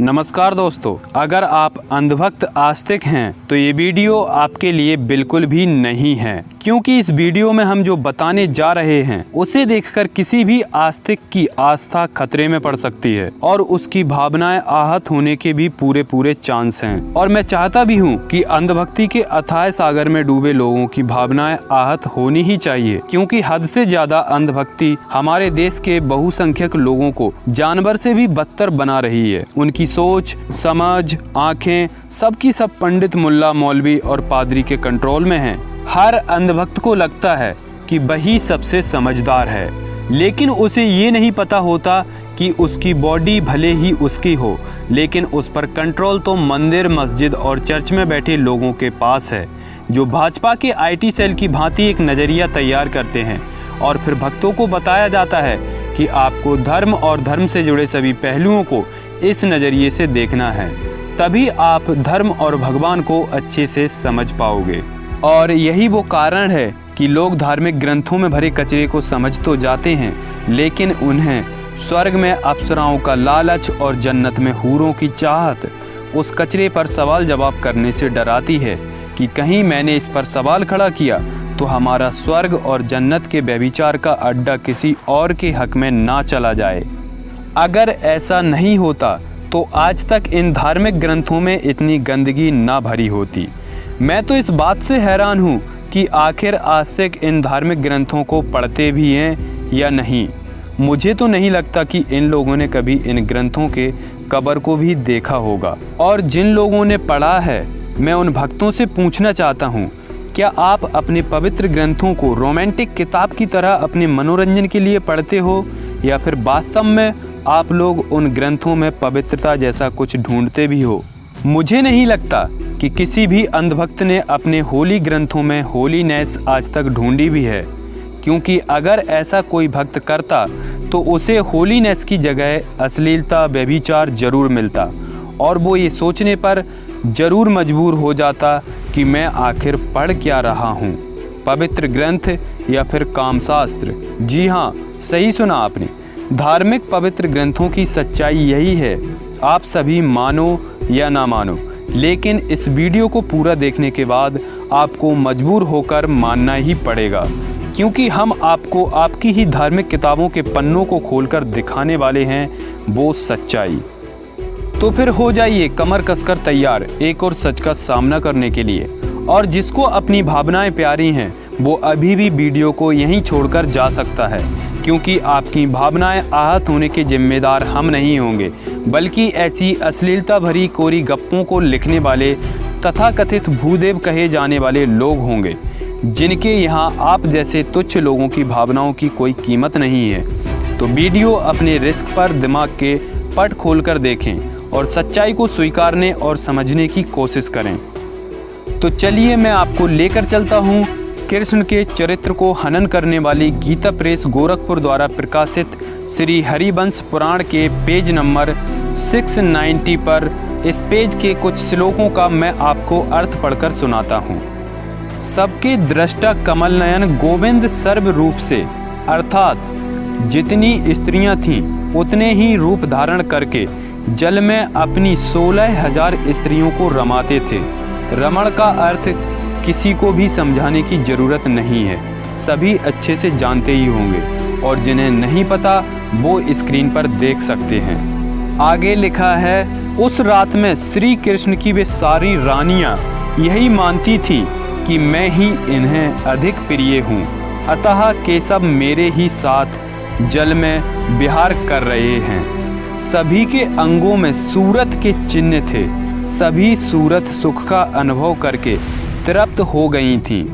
नमस्कार दोस्तों, अगर आप अंधभक्त आस्तिक हैं तो ये वीडियो आपके लिए बिल्कुल भी नहीं है, क्योंकि इस वीडियो में हम जो बताने जा रहे हैं उसे देखकर किसी भी आस्तिक की आस्था खतरे में पड़ सकती है और उसकी भावनाएं आहत होने के भी पूरे चांस हैं। और मैं चाहता भी हूं कि अंधभक्ति के अथाह सागर में डूबे लोगों की भावनाएं आहत होनी ही चाहिए, क्योंकि हद से ज्यादा अंधभक्ति हमारे देश के बहुसंख्यक लोगों को जानवर से भी बदतर बना रही है। उनकी सोच, समझ, आंखें सबकी सब पंडित, मुल्ला, मौलवी और पादरी के कंट्रोल में हैं। हर अंधभक्त को लगता है कि वही सबसे समझदार है, लेकिन उसे ये नहीं पता होता कि उसकी बॉडी भले ही उसकी हो, लेकिन उस पर कंट्रोल तो मंदिर, मस्जिद और चर्च में बैठे लोगों के पास है, जो भाजपा के आईटी सेल की भांति एक नज़रिया तैयार करते हैं और फिर भक्तों को बताया जाता है कि आपको धर्म और धर्म से जुड़े सभी पहलुओं को इस नज़रिए से देखना है, तभी आप धर्म और भगवान को अच्छे से समझ पाओगे। और यही वो कारण है कि लोग धार्मिक ग्रंथों में भरे कचरे को समझ तो जाते हैं, लेकिन उन्हें स्वर्ग में अप्सराओं का लालच और जन्नत में हूरों की चाहत उस कचरे पर सवाल जवाब करने से डराती है कि कहीं मैंने इस पर सवाल खड़ा किया तो हमारा स्वर्ग और जन्नत के व्यभिचार का अड्डा किसी और के हक में ना चला जाए। अगर ऐसा नहीं होता तो आज तक इन धार्मिक ग्रंथों में इतनी गंदगी ना भरी होती। मैं तो इस बात से हैरान हूँ कि आखिर आस्तिक इन धार्मिक ग्रंथों को पढ़ते भी हैं या नहीं। मुझे तो नहीं लगता कि इन लोगों ने कभी इन ग्रंथों के कबर को भी देखा होगा। और जिन लोगों ने पढ़ा है, मैं उन भक्तों से पूछना चाहता हूँ, क्या आप अपने पवित्र ग्रंथों को रोमांटिक किताब की तरह अपने मनोरंजन के लिए पढ़ते हो, या फिर वास्तव में आप लोग उन ग्रंथों में पवित्रता जैसा कुछ ढूंढते भी हो? मुझे नहीं लगता कि किसी भी अंधभक्त ने अपने होली ग्रंथों में होलीनेस आज तक ढूंढी भी है, क्योंकि अगर ऐसा कोई भक्त करता तो उसे होलीनेस की जगह अश्लीलता, व्यभिचार जरूर मिलता और वो ये सोचने पर जरूर मजबूर हो जाता कि मैं आखिर पढ़ क्या रहा हूँ, पवित्र ग्रंथ या फिर कामशास्त्र। जी हाँ, सही सुना आपने। धार्मिक पवित्र ग्रंथों की सच्चाई यही है, आप सभी मानो या ना मानो, लेकिन इस वीडियो को पूरा देखने के बाद आपको मजबूर होकर मानना ही पड़ेगा, क्योंकि हम आपको आपकी ही धार्मिक किताबों के पन्नों को खोलकर दिखाने वाले हैं वो सच्चाई। तो फिर हो जाइए कमर कसकर तैयार एक और सच का सामना करने के लिए। और जिसको अपनी भावनाएं प्यारी हैं वो अभी भी वीडियो को यहीं छोड़कर जा सकता है, क्योंकि आपकी भावनाएं आहत होने के जिम्मेदार हम नहीं होंगे, बल्कि ऐसी अश्लीलता भरी कोरी गप्पों को लिखने वाले तथाकथित भूदेव कहे जाने वाले लोग होंगे, जिनके यहाँ आप जैसे तुच्छ लोगों की भावनाओं की कोई कीमत नहीं है। तो वीडियो अपने रिस्क पर दिमाग के पट खोलकर देखें और सच्चाई को स्वीकारने और समझने की कोशिश करें। तो चलिए मैं आपको लेकर चलता हूँ कृष्ण के चरित्र को हनन करने वाली गीता प्रेस गोरखपुर द्वारा प्रकाशित श्री हरिवंश पुराण के पेज नंबर 690 पर। इस पेज के कुछ श्लोकों का मैं आपको अर्थ पढ़कर सुनाता हूँ। सबके दृष्टा कमल नयन गोविंद सर्व रूप से, अर्थात जितनी स्त्रियां थीं उतने ही रूप धारण करके जल में अपनी 16,000 स्त्रियों को रमाते थे। रमण का अर्थ किसी को भी समझाने की ज़रूरत नहीं है, सभी अच्छे से जानते ही होंगे, और जिन्हें नहीं पता वो स्क्रीन पर देख सकते हैं। आगे लिखा है, उस रात में श्री कृष्ण की वे सारी रानियां यही मानती थी कि मैं ही इन्हें अधिक प्रिय हूँ, अतः केशव मेरे ही साथ जल में विहार कर रहे हैं। सभी के अंगों में सूरत के चिन्ह थे, सभी सूरत सुख का अनुभव करके तृप्त हो गई थीं,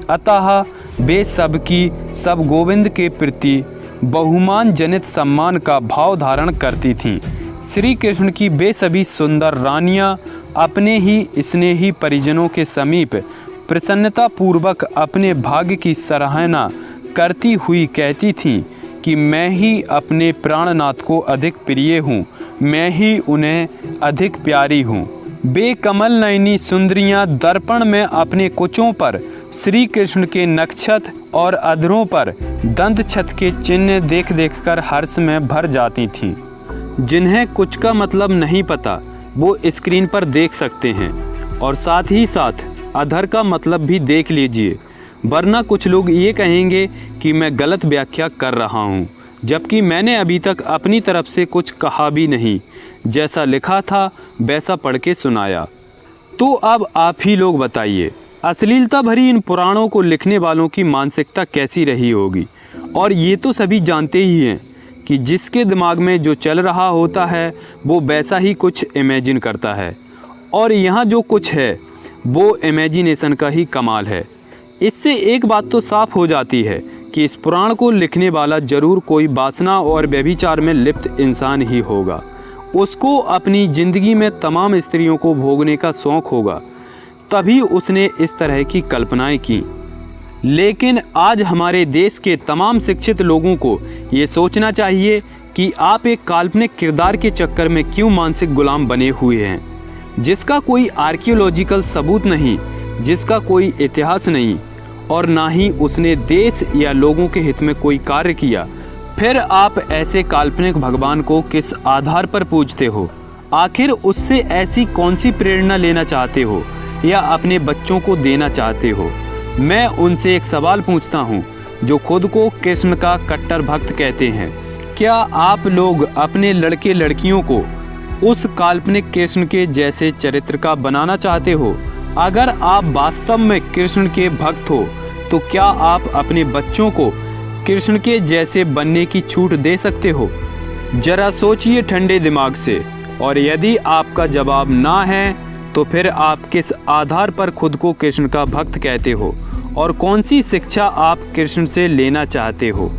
अतः वे सबकी सब गोविंद के प्रति बहुमान जनित सम्मान का भाव धारण करती थीं। श्री कृष्ण की वे सभी सुंदर रानियां अपने ही स्नेही परिजनों के समीप प्रसन्नता पूर्वक अपने भाग्य की सराहना करती हुई कहती थीं कि मैं ही अपने प्राणनाथ को अधिक प्रिय हूँ, मैं ही उन्हें अधिक प्यारी हूँ। वे कमल नयनी सुंदरियाँ दर्पण में अपने कुचों पर श्री कृष्ण के नक्षत और अधरों पर दंत छत के चिन्ह देख कर हर्ष में भर जाती थीं। जिन्हें कुछ का मतलब नहीं पता वो स्क्रीन पर देख सकते हैं, और साथ ही साथ अधर का मतलब भी देख लीजिए, वरना कुछ लोग ये कहेंगे कि मैं गलत व्याख्या कर रहा हूँ, जबकि मैंने अभी तक अपनी तरफ से कुछ कहा भी नहीं। जैसा लिखा था वैसा पढ़ के सुनाया। तो अब आप ही लोग बताइए, अश्लीलता भरी इन पुराणों को लिखने वालों की मानसिकता कैसी रही होगी। और ये तो सभी जानते ही हैं कि जिसके दिमाग में जो चल रहा होता है वो वैसा ही कुछ इमेजिन करता है, और यहाँ जो कुछ है वो इमेजिनेशन का ही कमाल है। इससे एक बात तो साफ हो जाती है कि इस पुराण को लिखने वाला ज़रूर कोई वासना और व्यभिचार में लिप्त इंसान ही होगा। उसको अपनी ज़िंदगी में तमाम स्त्रियों को भोगने का शौक़ होगा, तभी उसने इस तरह की कल्पनाएं की। लेकिन आज हमारे देश के तमाम शिक्षित लोगों को ये सोचना चाहिए कि आप एक काल्पनिक किरदार के चक्कर में क्यों मानसिक गुलाम बने हुए हैं, जिसका कोई आर्कियोलॉजिकल सबूत नहीं, जिसका कोई इतिहास नहीं, और ना ही उसने देश या लोगों के हित में कोई कार्य किया। फिर आप ऐसे काल्पनिक भगवान को किस आधार पर पूजते हो? आखिर उससे ऐसी कौन सी प्रेरणा लेना चाहते हो या अपने बच्चों को देना चाहते हो? मैं उनसे एक सवाल पूछता हूँ, जो खुद को कृष्ण का कट्टर भक्त कहते हैं, क्या आप लोग अपने लड़के लड़कियों को उस काल्पनिक कृष्ण के जैसे चरित्र का बनाना चाहते हो? अगर आप वास्तव में कृष्ण के भक्त हो तो क्या आप अपने बच्चों को कृष्ण के जैसे बनने की छूट दे सकते हो? जरा सोचिए ठंडे दिमाग से, और यदि आपका जवाब ना है तो फिर आप किस आधार पर खुद को कृष्ण का भक्त कहते हो और कौन सी शिक्षा आप कृष्ण से लेना चाहते हो?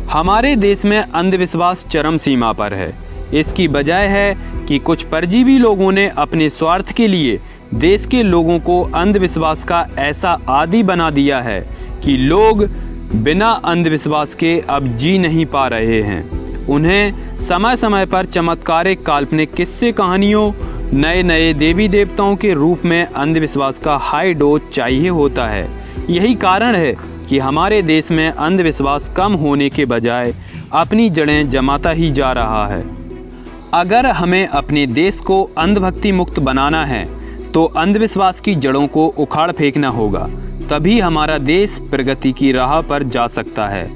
हमारे देश में अंधविश्वास चरम सीमा पर है। इसकी वजह है कि कुछ परजीवी लोगों ने अपने स्वार्थ के लिए देश के लोगों को अंधविश्वास का ऐसा आदी बना दिया है कि लोग बिना अंधविश्वास के अब जी नहीं पा रहे हैं। उन्हें समय समय पर चमत्कारिक काल्पनिक किस्से कहानियों, नए नए देवी देवताओं के रूप में अंधविश्वास का हाई डोज चाहिए होता है। यही कारण है कि हमारे देश में अंधविश्वास कम होने के बजाय अपनी जड़ें जमाता ही जा रहा है। अगर हमें अपने देश को अंधभक्ति मुक्त बनाना है तो अंधविश्वास की जड़ों को उखाड़ फेंकना होगा, तभी हमारा देश प्रगति की राह पर जा सकता है।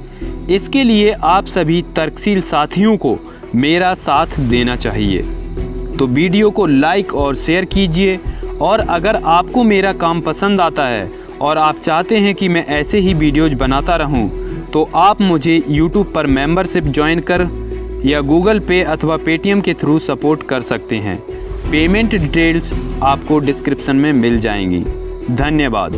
इसके लिए आप सभी तर्कशील साथियों को मेरा साथ देना चाहिए। तो वीडियो को लाइक और शेयर कीजिए, और अगर आपको मेरा काम पसंद आता है और आप चाहते हैं कि मैं ऐसे ही वीडियोज बनाता रहूं, तो आप मुझे YouTube पर मेंबरशिप ज्वाइन कर या गूगल पे अथवा पेटीएम के थ्रू सपोर्ट कर सकते हैं। पेमेंट डिटेल्स आपको डिस्क्रिप्शन में मिल जाएंगी। धन्यवाद।